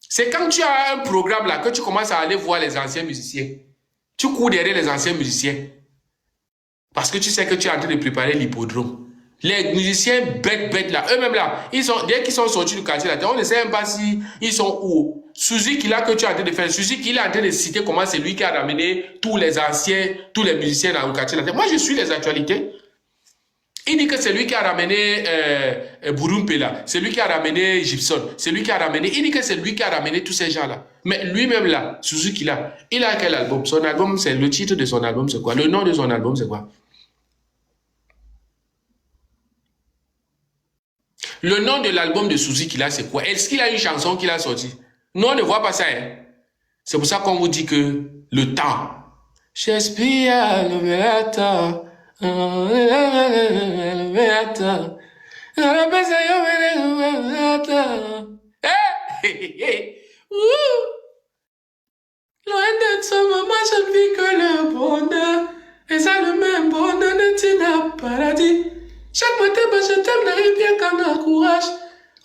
C'est quand tu as un programme là que tu commences à aller voir les anciens musiciens. Tu cours derrière les anciens musiciens. Parce que tu sais que tu es en train de préparer l'hippodrome. Les musiciens bêtes là, eux-mêmes là, dès qu'ils sont sortis du quartier là, on ne sait même pas si ils sont où. Suzuki là que tu es en train de faire, Suzuki il est en train de citer comment c'est lui qui a ramené tous les anciens, tous les musiciens dans le quartier là. Moi je suis les actualités. Il dit que c'est lui qui a ramené Burumpe là, c'est lui qui a ramené Gibson, c'est lui qui a ramené, il dit que c'est lui qui a ramené tous ces gens là. Mais lui-même là, Suzuki là, il a quel album? Son album, c'est le titre de son album, c'est quoi? Le nom de son album, c'est quoi? Le nom de l'album de Suzuki là, c'est quoi? Est-ce qu'il a une chanson qu'il a sortie? Nous, on ne voit pas ça. Hein? C'est pour ça qu'on vous dit que le temps. Shakespeare, le temps. Loin de toi, maman, je ne vis que le bonheur. Et ça, le même bonheur ne t'y paradis. Chaque matin, je t'aime, n'arrive bien qu'en a courage.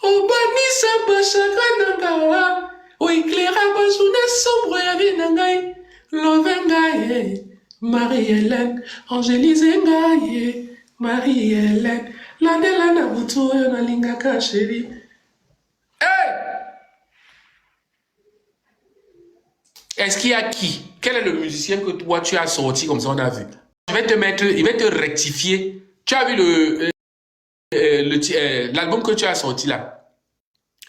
Au bani, ça, chagrin, n'angara. Au éclaira, journée sombre, yavi, nangai. Lovengaye, Marie-Hélène, Angélise Ngaye, Marie-Hélène. La de la nabutu, yon a lingaka, chérie. Hey! Est-ce qu'il y a qui? Quel est le musicien que toi tu as sorti comme ça on a vu? Je vais te mettre, il va te rectifier. Tu as vu l'album que tu as sorti là?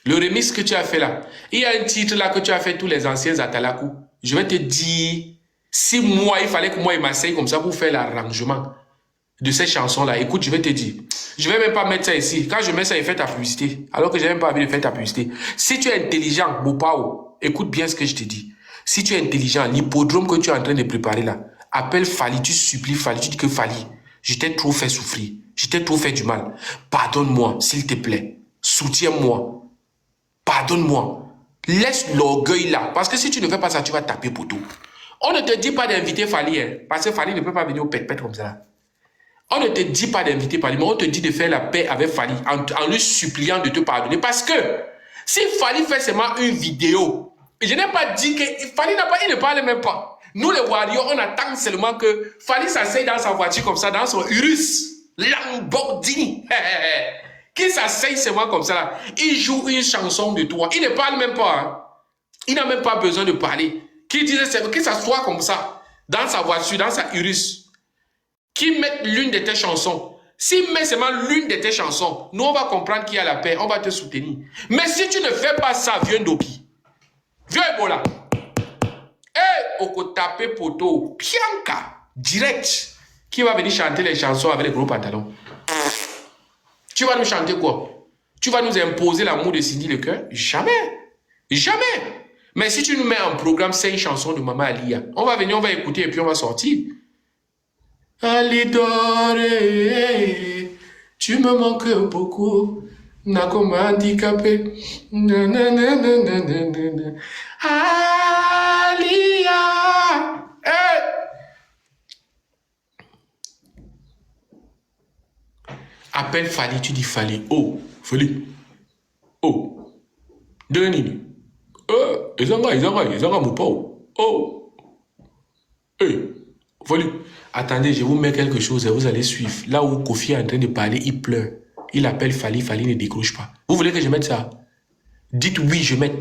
Le remix que tu as fait là? Il y a un titre là que tu as fait tous les anciens Atalakou. Je vais te dire, si moi il fallait que moi il m'asseye comme ça pour faire l'arrangement de ces chansons là. Écoute, je vais te dire. Je vais même pas mettre ça ici. Quand je mets ça, il fait ta publicité. Alors que j'ai même pas envie de faire ta publicité. Si tu es intelligent, Bopao, écoute bien ce que je te dis. Si tu es intelligent, l'hippodrome que tu es en train de préparer là, appelle Fali, tu supplies Fali, tu dis que Fali, je t'ai trop fait souffrir, je t'ai trop fait du mal. Pardonne-moi, s'il te plaît. Soutiens-moi. Pardonne-moi. Laisse l'orgueil là. Parce que si tu ne fais pas ça, tu vas taper pour tout. On ne te dit pas d'inviter Fali, hein, parce que Fali ne peut pas venir au pète-pète comme ça. On ne te dit pas d'inviter Fali, mais on te dit de faire la paix avec Fali en lui suppliant de te pardonner. Parce que si Fali fait seulement une vidéo, je n'ai pas dit que Fali n'a pas, il ne parle même pas. Nous les Warriors, on attend seulement que Fali s'asseye dans sa voiture comme ça, dans son Urus, Lamborghini, qu'il s'asseye seulement comme ça là. Il joue une chanson de toi. Il ne parle même pas. Hein. Il n'a même pas besoin de parler. Qu'il dise qu'il s'assoit comme ça, dans sa voiture, dans sa Urus. Qui met l'une de tes chansons. S'il met seulement l'une de tes chansons, nous on va comprendre qu'il y a la paix, on va te soutenir. Mais si tu ne fais pas ça, viens Dopi. Viens Ebola. Hey, Oko tapé poto, Pianka, direct. Qui va venir chanter les chansons avec les gros pantalons? Tu vas nous chanter quoi? Tu vas nous imposer l'amour de Cindy Lecoeur? Jamais. Jamais. Mais si tu nous mets en programme 5 chansons de Maman Alia, on va venir, on va écouter et puis on va sortir. Alidore, tu me manques beaucoup. Nakoma handicapé. Alia. Hey. Appelle Fali, tu dis Fali. Oh, Fali. Oh. Denini. Ils ont mon pao. Oh. Hey. Fali. Attendez, je vous mets quelque chose et vous allez suivre. Là où Kofi est en train de parler, il pleure. Il appelle Fali, Fali ne décroche pas. Vous voulez que je mette ça? Dites oui, je mets.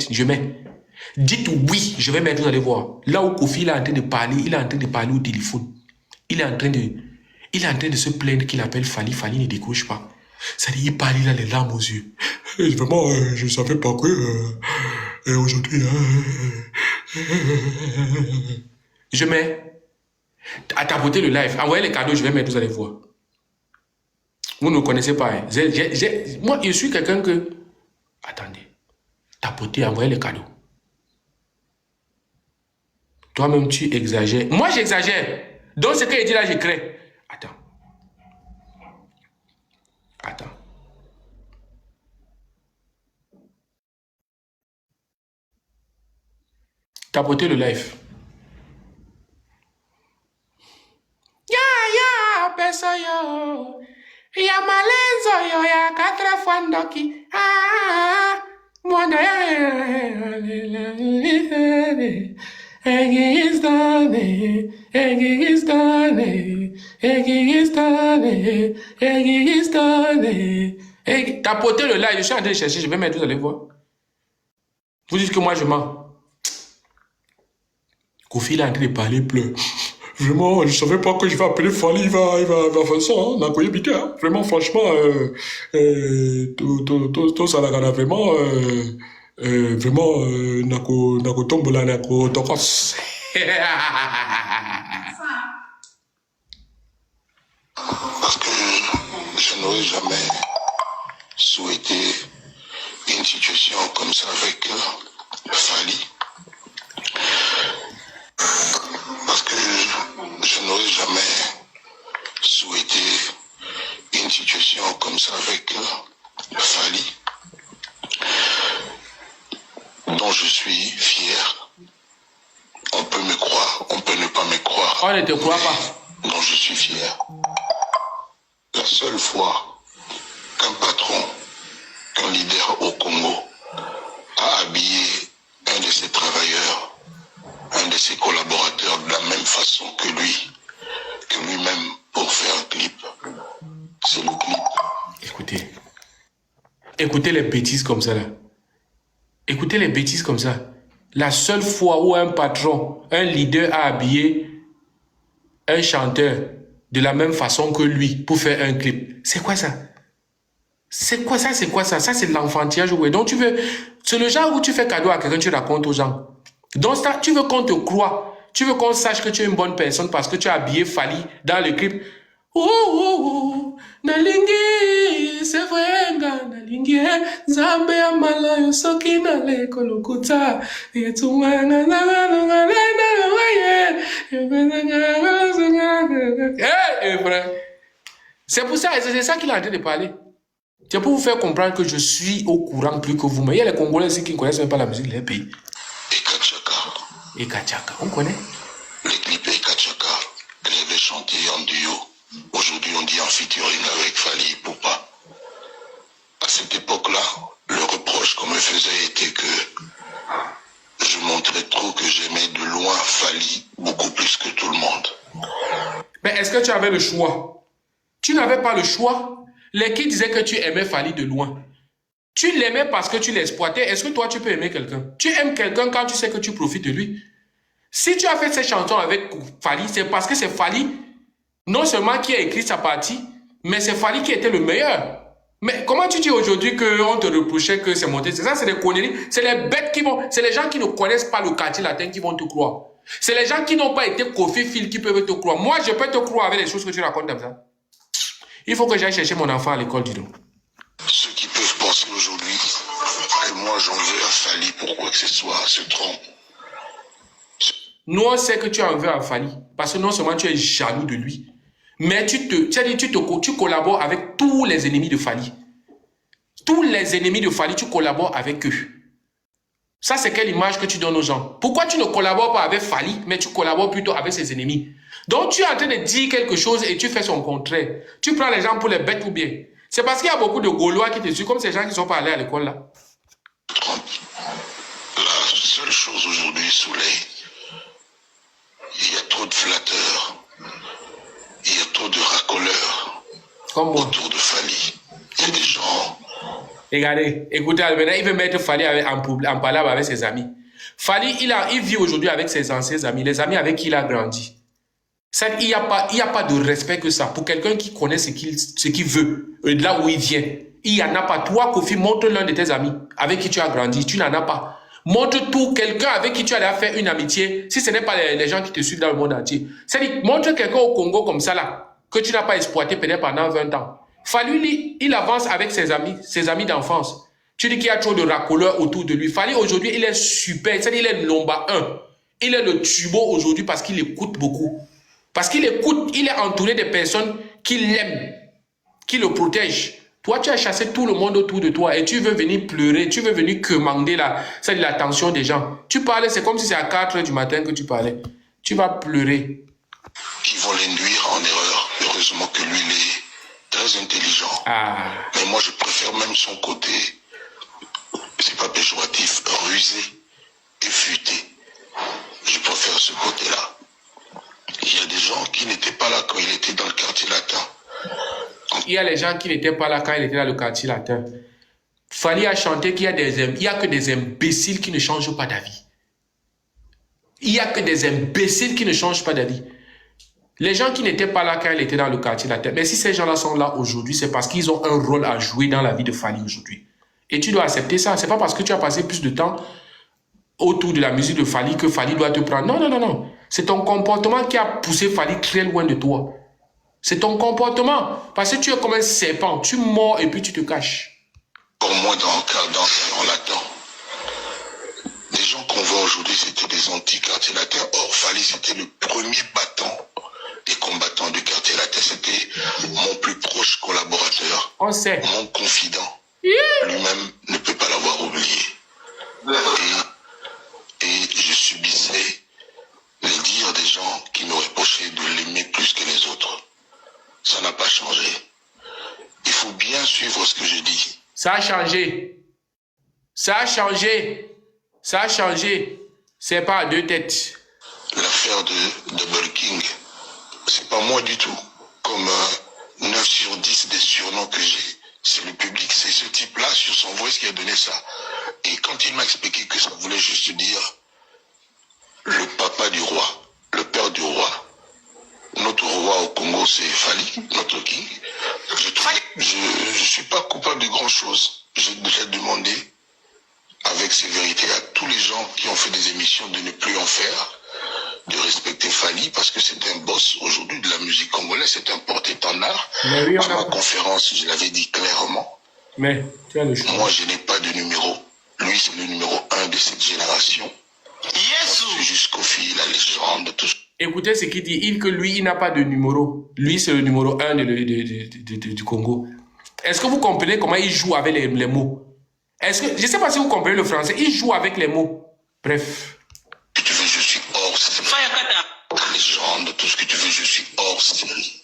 Dites oui, je vais mettre, vous allez voir. Là où Kofi est en train de parler, il est en train de parler au téléphone. Il est en train de se plaindre qu'il appelle Fali, Fali ne décroche pas. Ça dit, il parle, il a les larmes aux yeux. Vraiment, je ne savais pas que aujourd'hui... Je mets... À tapoter le live, envoyez les cadeaux, je vais mettre, vous allez voir. Vous ne me connaissez pas. Hein. Moi, je suis quelqu'un que... Attendez. Tapoter, envoyez les cadeaux. Toi-même, tu exagères. Moi, j'exagère. Donc, ce qu'il dit là, je crée. Attends. Tapoter le live. Pesa yo, ya malenzo yo ya 4 fois ndoki, mwanda ya Tapotez le live, je suis en train de chercher, je vais mettre, vous allez voir. Vous dites que moi je mens. Kofi est en train de parler, pleure. Vraiment, je ne savais pas que je vais appeler Fally, il va faire ça, hein, Nakoye Bité, hein. Vraiment, franchement, tout ça, là, vraiment, vraiment, Nako Tombola, Nako Tokos. Parce que je n'aurais jamais souhaité une situation comme ça avec Fally. Parce que je n'aurais jamais souhaité une situation comme ça avec Fally, dont je suis fier. On peut me croire, on peut ne pas me croire. On ne te croit pas. Dont je suis fier. La seule fois qu'un patron, qu'un leader au Congo a habillé un de ses travailleurs, un de ses collaborateurs de la même façon que lui-même pour faire un clip. C'est le clip. Écoutez les bêtises comme ça là. Écoutez les bêtises comme ça. La seule fois où un patron, un leader a habillé un chanteur de la même façon que lui pour faire un clip. C'est quoi ça? C'est quoi ça? C'est quoi ça? Ça c'est de l'enfantillage. Ouais. Donc tu veux... C'est le genre où tu fais cadeau à quelqu'un, tu racontes aux gens. Donc ça, tu veux qu'on te croie. Tu veux qu'on sache que tu es une bonne personne parce que tu as habillé Fally dans le clip. Oh, oh, oh, Nalingi, c'est vrai, Nalingi, Zambe amala yosoki na le kolokuta, c'est pour ça, c'est ça qu'il a en train de parler. C'est pour vous faire comprendre que je suis au courant plus que vous. Mais il y a les Congolais ici qui ne connaissent même pas la musique de leur pays. Et Kachaka, on connaît. Le clip et Kachaka, que j'avais chanté en duo. Aujourd'hui, on dit en featuring avec Fally Ipupa. À cette époque-là, le reproche qu'on me faisait était que je montrais trop que j'aimais de loin Fally, beaucoup plus que tout le monde. Mais est-ce que tu avais le choix? Tu n'avais pas le choix. Les qui disaient que tu aimais Fally de loin. Tu l'aimais parce que tu l'exploitais. Est-ce que toi, tu peux aimer quelqu'un? Tu aimes quelqu'un quand tu sais que tu profites de lui. Si tu as fait cette chanson avec Fally, c'est parce que c'est Fally, non seulement qui a écrit sa partie, mais c'est Fally qui était le meilleur. Mais comment tu dis aujourd'hui qu'on te reprochait que c'est monté? C'est ça, c'est des conneries. C'est les bêtes qui vont... C'est les gens qui ne connaissent pas le quartier latin qui vont te croire. C'est les gens qui n'ont pas été Kofi Phil qui peuvent te croire. Moi, je peux te croire avec les choses que tu racontes comme ça. Il faut que j'aille chercher mon enfant à l'école, dis donc. Ceux qui peuvent penser aujourd'hui que moi j'en veux à Fally pour quoi que ce soit se trompent. Nous, on sait que tu en veux à Fally. Parce que non seulement tu es jaloux de lui, mais tu collabores avec tous les ennemis de Fally. Tous les ennemis de Fally, tu collabores avec eux. Ça, c'est quelle image que tu donnes aux gens? Pourquoi tu ne collabores pas avec Fally, mais tu collabores plutôt avec ses ennemis? Donc, tu es en train de dire quelque chose et tu fais son contraire. Tu prends les gens pour les bêtes ou bien? C'est parce qu'il y a beaucoup de Gaulois qui te suivent, comme ces gens qui ne sont pas allés à l'école là. La seule chose aujourd'hui, Soleil, il y a trop de flatteurs, il y a trop de racoleurs autour de Fally. Il y a des gens... Regardez, écoutez, maintenant, il veut mettre Fally en palabre avec ses amis. Fally, il vit aujourd'hui avec ses anciens amis, les amis avec qui il a grandi. Il n'y a pas de respect que ça. Pour quelqu'un qui connaît ce qu'il veut, de là où il vient, il n'y en a pas. Toi, Kofi, montre l'un de tes amis avec qui tu as grandi. Tu n'en as pas. Montre tout quelqu'un avec qui tu as fait une amitié, si ce n'est pas les gens qui te suivent dans le monde entier. C'est-à-dire, montre quelqu'un au Congo comme ça, là, que tu n'as pas exploité peut-être pendant 20 ans. Fally, il avance avec ses amis d'enfance. Tu dis qu'il y a trop de racoleurs autour de lui. Fally, aujourd'hui, il est super. C'est-à-dire, il est Lomba 1. Il est le tubo aujourd'hui parce qu'il écoute beaucoup. Parce qu'il écoute, il est entouré de personnes qui l'aiment, qui le protègent. Toi, tu as chassé tout le monde autour de toi et tu veux venir pleurer, tu veux venir commander l'attention des gens. Tu parlais, c'est comme si c'est à 4 h du matin que tu parlais. Tu vas pleurer. Qui vont l'induire en erreur. Heureusement que lui, il est très intelligent. Ah. Mais moi, je préfère même son côté, c'est pas péjoratif, rusé et futé. faire ce côté-là. Il y a des gens qui n'étaient pas là quand il était dans le quartier latin. Il y a les gens qui n'étaient pas là quand il était dans le quartier latin. Fally a chanté qu'il y a que des imbéciles qui ne changent pas d'avis. Il n'y a que des imbéciles qui ne changent pas d'avis. Les gens qui n'étaient pas là quand il était dans le quartier latin, mais si ces gens-là sont là aujourd'hui, c'est parce qu'ils ont un rôle à jouer dans la vie de Fally aujourd'hui. Et tu dois accepter ça. C'est pas parce que tu as passé plus de temps autour de la musique de Fally que Fally doit te prendre. Non, non, non, non. C'est ton comportement qui a poussé Fally très loin de toi. C'est ton comportement. Parce que tu es comme un serpent. Tu mords et puis tu te caches. Pour moi, dans le latin, les gens qu'on voit aujourd'hui, c'était des anti-quartiers latins. Or, Fally, c'était le premier battant des combattants du quartier latin. C'était mon plus proche collaborateur. On sait. Mon confident. Lui-même ne peut pas l'avoir oublié. Et je subissais les dires des gens qui me reprochaient de l'aimer plus que les autres. Ça n'a pas changé. Il faut bien suivre ce que je dis. Ça a changé. Ça a changé. Ça a changé. C'est pas à deux têtes. L'affaire de Double King, c'est pas moi du tout. Comme 9 sur 10 des surnoms que j'ai, c'est le public, c'est ce type-là sur son voice qui a donné ça. Et quand il m'a expliqué que ça voulait juste dire le papa du roi, le père du roi, notre roi au Congo c'est Fally, notre king, je suis pas coupable de grand chose. J'ai déjà demandé avec sévérité à tous les gens qui ont fait des émissions de ne plus en faire, de respecter Fally parce que c'est un boss aujourd'hui de la musique congolaise, c'est un porte-étendard. Oui, à ma conférence, je l'avais dit clairement. Mais tu as le choix. Moi, je n'ai pas de numéro. Lui, c'est le numéro 1 de cette génération. Yes! Jusqu'au fil, la légende, tout ça. Écoutez ce qu'il dit. Il n'a pas de numéro. Lui, c'est le numéro 1 du Congo. Est-ce que vous comprenez comment il joue avec les mots? Je ne sais pas si vous comprenez le français. Il joue avec les mots. Bref. Si tu veux, je suis hors série. La légende, tout ce que tu veux, je suis hors série.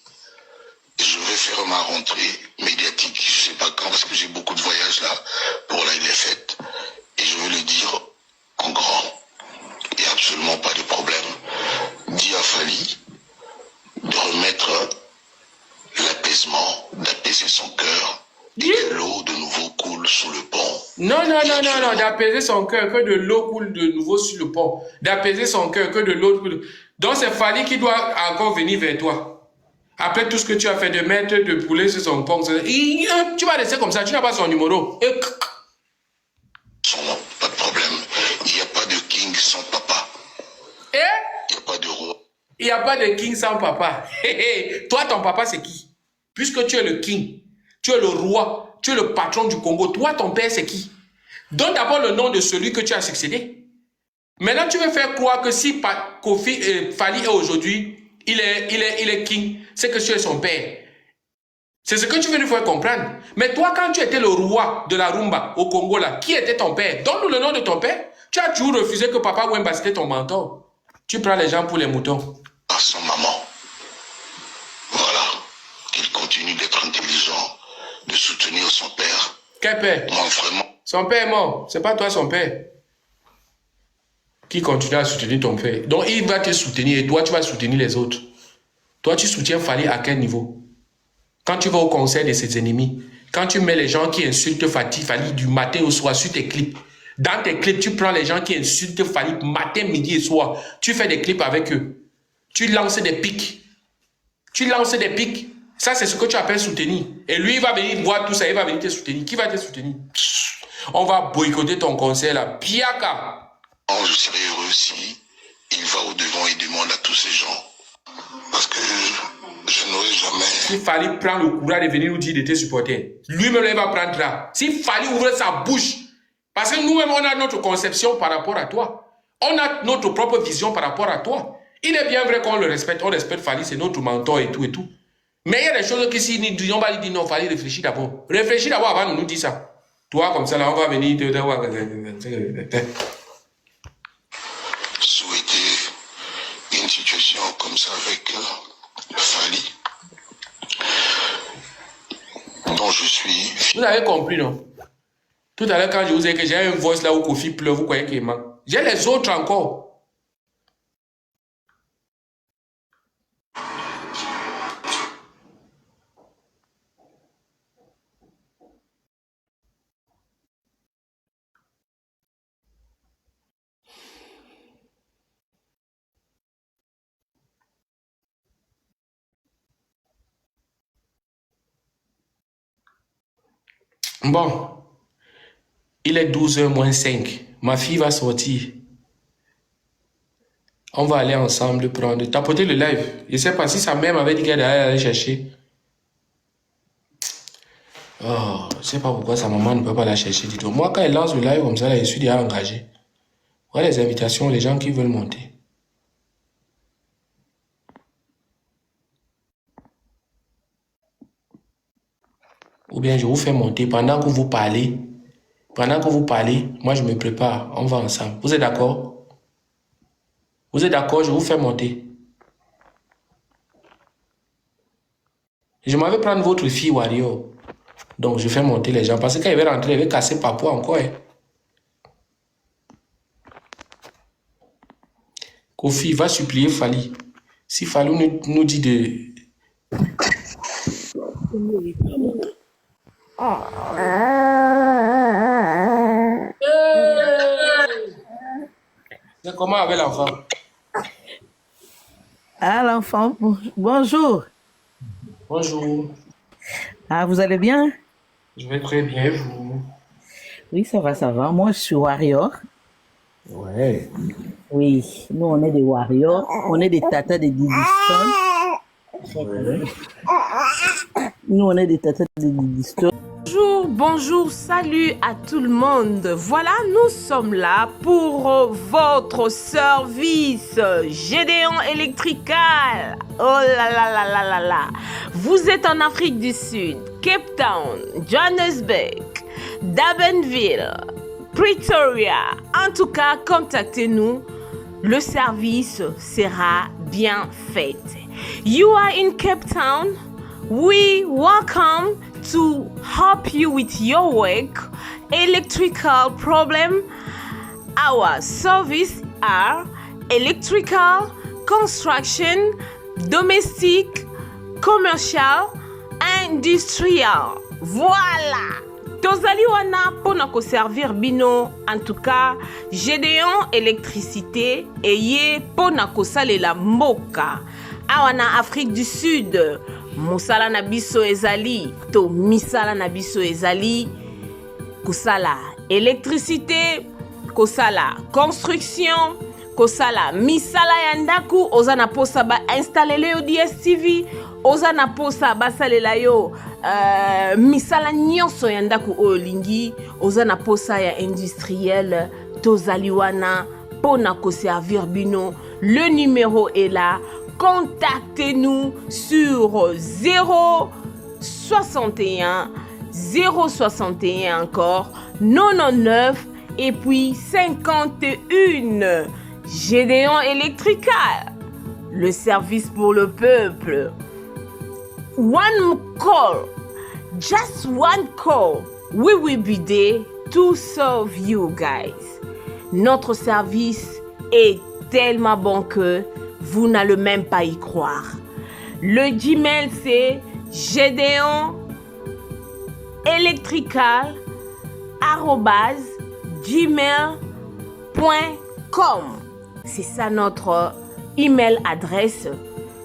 Et je vais faire ma rentrée médiatique. Je ne sais pas quand, parce que j'ai beaucoup de voyages là pour les fêtes. Et je veux le dire en grand. Il n'y a absolument pas de problème. Dis à Fally de remettre l'apaisement, d'apaiser son cœur, et que l'eau de nouveau coule sous le pont. Non, non, non, non, non, d'apaiser son cœur, que de l'eau coule de nouveau sur le pont. D'apaiser son cœur, que de l'eau coule. Donc c'est Fally qui doit encore venir vers toi. Après tout ce que tu as fait de mettre de poulet sur son pont, tu vas rester comme ça, tu n'as pas son numéro. Son nom, pas de problème. Il n'y a pas de king sans papa. Il n'y a pas de roi. Il n'y a pas de king sans papa. Toi, ton papa, c'est qui? Puisque tu es le king, tu es le roi, tu es le patron du Congo. Toi, ton père, c'est qui? Donne d'abord le nom de celui que tu as succédé. Maintenant, tu veux faire croire que si Fally est aujourd'hui, il est king, c'est que tu es son père. C'est ce que tu veux nous faire comprendre. Mais toi, quand tu étais le roi de la rumba au Congo, là, qui était ton père? Donne-nous le nom de ton père. Tu as toujours refusé que Papa Wemba c'était ton mentor. Tu prends les gens pour les moutons. À son maman. Voilà. Qu'il continue d'être intelligent, de soutenir son père. Quel père? Moi, vraiment. Son père est mort. C'est pas toi son père. Qui continue à soutenir ton père. Donc, il va te soutenir et toi, tu vas soutenir les autres. Toi, tu soutiens Fally à quel niveau? Quand tu vas au concert de ses ennemis, quand tu mets les gens qui insultent Fally du matin au soir sur tes clips, dans tes clips, tu prends les gens qui insultent Fally matin, midi et soir, tu fais des clips avec eux. Tu lances des pics. Tu lances des pics. Ça, c'est ce que tu appelles soutenir. Et lui, il va venir voir tout ça, il va venir te soutenir. Qui va te soutenir? On va boycotter ton concert là. Piaka. Je serais heureux si il va au-devant et demande à tous ces gens. Parce que je n'aurais jamais... Si Fally prend le courage de venir nous dire de tes supporters, lui-même, il va prendre là. Si Fally ouvre sa bouche, parce que nous-mêmes, on a notre conception par rapport à toi. On a notre propre vision par rapport à toi. Il est bien vrai qu'on le respecte. On respecte Fally, c'est notre mentor et tout et tout. Mais il y a des choses qui, si on va lui dire non, Fally, réfléchis d'abord. Réfléchis d'abord avant de nous dire ça. Toi, comme ça, là, on va venir te souhaiter une situation comme ça avec Fally, dont je suis... Vous avez compris, non? Tout à l'heure, quand je vous ai dit que j'ai une voix là où Kofi pleure, vous croyez qu'il manque. J'ai les autres encore. Bon, il est 12h moins 5. Ma fille va sortir. On va aller ensemble prendre, tapoter le live. Je ne sais pas si sa mère m'avait dit qu'elle allait aller chercher. Oh, je ne sais pas pourquoi sa maman ne peut pas la chercher du tout. Moi, quand elle lance le live comme ça, là, je suis déjà engagé. Voilà les invitations, les gens qui veulent monter. Ou bien je vous fais monter pendant que vous parlez. Pendant que vous parlez, moi je me prépare. On va ensemble. Vous êtes d'accord? Vous êtes d'accord? Je vous fais monter. Je m'en vais prendre votre fille Warrior. Donc je fais monter les gens. Parce que quand il va rentrer, il va casser Papou encore. Hein. Kofi va supplier Fali. Si Falou nous dit de... C'est comment avec l'enfant? Ah, l'enfant, bonjour. Bonjour. Ah, vous allez bien? Je vais très bien, vous. Oui, ça va. Moi, je suis Warrior. Ouais. Oui, nous, on est des Warriors. On est des tatas de Didiston. Ouais. Nous, on est des tatas de Didiston. Bonjour, salut à tout le monde. Voilà, nous sommes là pour votre service Gédéon Electrical. Oh là là là là là là. Vous êtes en Afrique du Sud, Cape Town, Johannesburg, Durbanville, Pretoria. En tout cas, contactez-nous. Le service sera bien fait. You are in Cape Town. We welcome to help you with your work, electrical problem. Our service are electrical, construction, domestic, commercial, industrial. Voilà. Tozali wana pona ko servir bino, en tout cas, Gédéon électricité eye pona ko salela mboka. Awana Afrique du Sud. Mosala na biso ezali to misala na biso ezali kosala électricité, kosala construction, kosala misala ya ndaku, oza na posa ba installer yo DSTV, oza na posa basalela yo misala nyonso ya ndaku oyo lingi, oza na posa ya industriel, tozali wana pona ko servir bino. Le numéro est là. Contactez-nous sur 061 061 encore 99 et puis 51. Gédéon Electrical, le service pour le peuple. One call, just one call. We will be there to serve you guys. Notre service est tellement bon que vous n'allez même pas y croire. Le Gmail, c'est gédéon-electrical@gmail.com. C'est ça notre email adresse.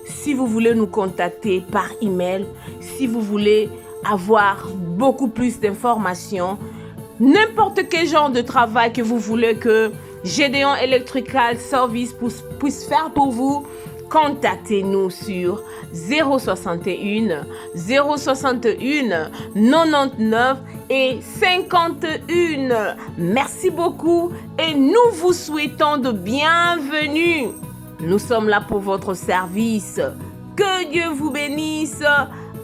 Si vous voulez nous contacter par email, si vous voulez avoir beaucoup plus d'informations, n'importe quel genre de travail que vous voulez que Gédéon Electrical Service puisse faire pour vous, contactez-nous sur 061 061 99 et 51. Merci beaucoup et nous vous souhaitons de bienvenue. Nous sommes là pour votre service. Que Dieu vous bénisse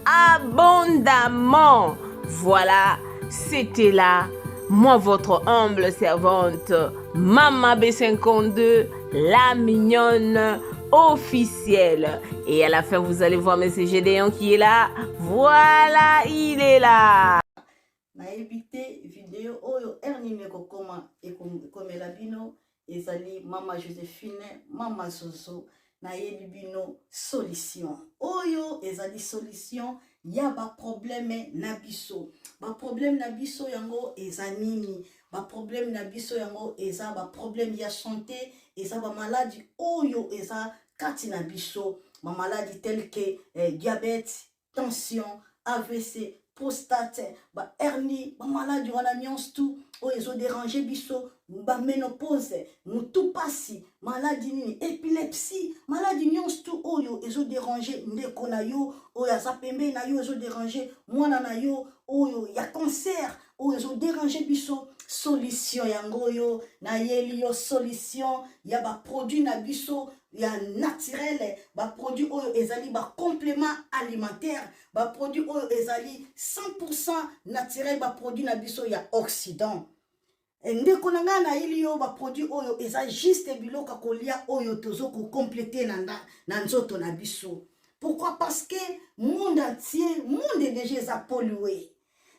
abondamment. Voilà, c'était là. Moi, votre humble servante, Mama B52, la mignonne officielle. Et à la fin, vous allez voir M. Gédéon qui est là. Voilà, il est là. Na évité vidéo oyo ernimeko koma ekomela bino ezali Mama Joséphine, Mama Zozo na yebi bino solution. Oyo ezali solution ya ba problème na biso. Ba problème na biso yango ezanini. Ba problème na biso yango eza ba problème ya santé, eza ba maladie oyo eza kati na biso, ba maladie telles que diabète, tension, AVC, prostate, ba hernie, ba maladie wana nyonso tout oyo ezo déranger biso, ba ménopause, mutu pasi, maladie nini, épilepsie, maladie nyonso tout oyo ezo déranger ndeko na yo, oyo aza pembe na yo ezo déranger mwana na yo, oyo ya cancer, oyo ezo déranger biso, solution yango yo na yeli yo solution ya ba produit na biso ya naturel, ba produit oyo ezali ba complément alimentaire, ba produit oyo ezali 100% naturel, ba produit na biso ya Occident. Ndeko na nga na yeli yo ba produit oyo eza juste biloko kolia oyo tozo ko compléter na nzoto na biso. Pourquoi? Parce que monde entier, monde est déjà pollué.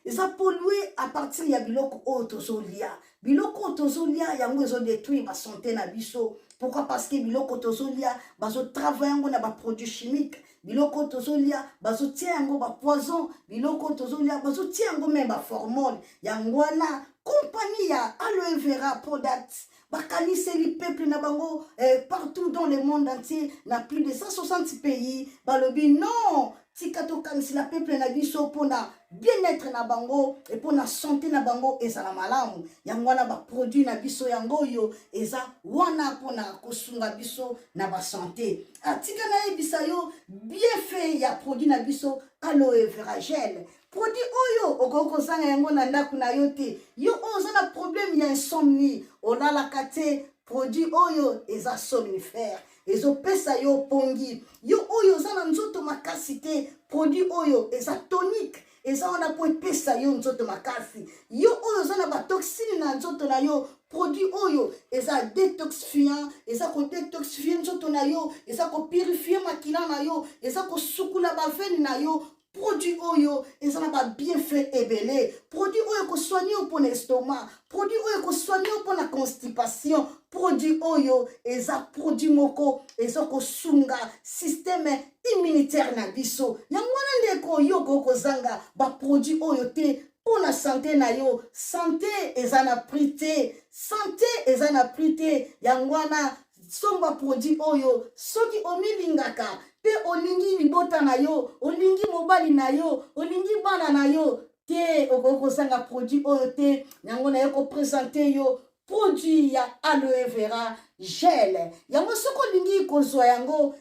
Ils ont pollué à partir de biloko otozolia. Biloko otozolia yango ezo détruire la santé na biso. Pourquoi? Parce que biloko otozolia bazo travailler yango na ba produits chimiques. Biloko otozolia bazo tia yango ba poison. Biloko otozolia bazo tia yango même ba hormone. Yango na compagnie ya aloe vera products. Bakanise li peuple na bango partout dans le monde entier, na plus de 160 pays. Balobi non. Tikato kanisi la peuple na biso pona bien-être na bango et pona santé na bango ezala malamu. Yango wana ba produit na biso yango yo eza wana pona kosunga biso na ba santé. Atika na ebisa yo bien fait ya produit na biso aloe vera gel. Produit oyo okoko zanga yango na ndaku na yo te. Yo oza na problème ya insomnie, olala kate produit oyo eza somnifère. Ezo pesa yo pongi. Yo oyo zana nzoto makasi te. Produit oyo eza tonique. Eza wana po pesa yo nzoto makasi. Yo oyo zana ba toxine na nzoto na yo. Produit oyo eza détoxifiant. Eza ko détoxifier nzoto na yo. Eza ko purifier makila na yo. Eza ko sukula ba veine na yo. Produit oyo ezana ba bienfait ebele. Produit oyo ko soigner pour l'estomac. Produit oyo ko soigner pour la constipation. Produit oyo eza produit moko eza ko sunga système immunitaire na biso. Yangwana ndeko yo ko zanga ba produit oyo te pour la santé na yo. Santé ezana prité. Santé ezana prité. Yangwana somba produit oyo soki omilingaka pe olingi libota na yo, olingi mobali na yo, olingi bana na yo, te okoko sanga produit oyo te, yango na yo ko présenter yo produit ya aloe vera gel. Yango soko lingi kozwa yango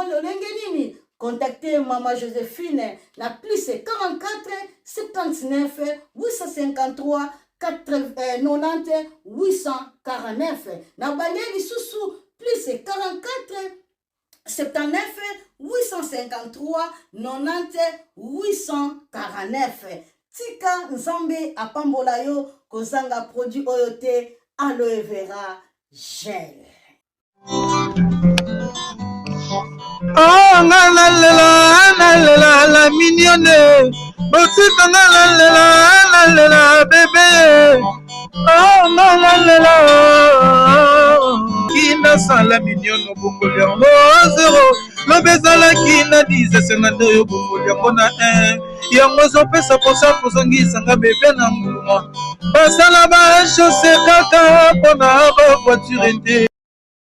lolenge nini? Contactez Maman Joséphine na plus 44 79 853 90 849. Na bangeli susu plus 44 79 853 90 849. Tika nzambe apambola yo kozanga produit oyo te aloe vera gel. Oh la la mignonne. Botika la bébé. Oh la kina sala mignonne bongoli yango 0 lobezala kina 10 yo bongoli yango na 1 yango zopesa posa kozongisanga bebe na mbuma basala ba chose kaka mpona ba voiture te.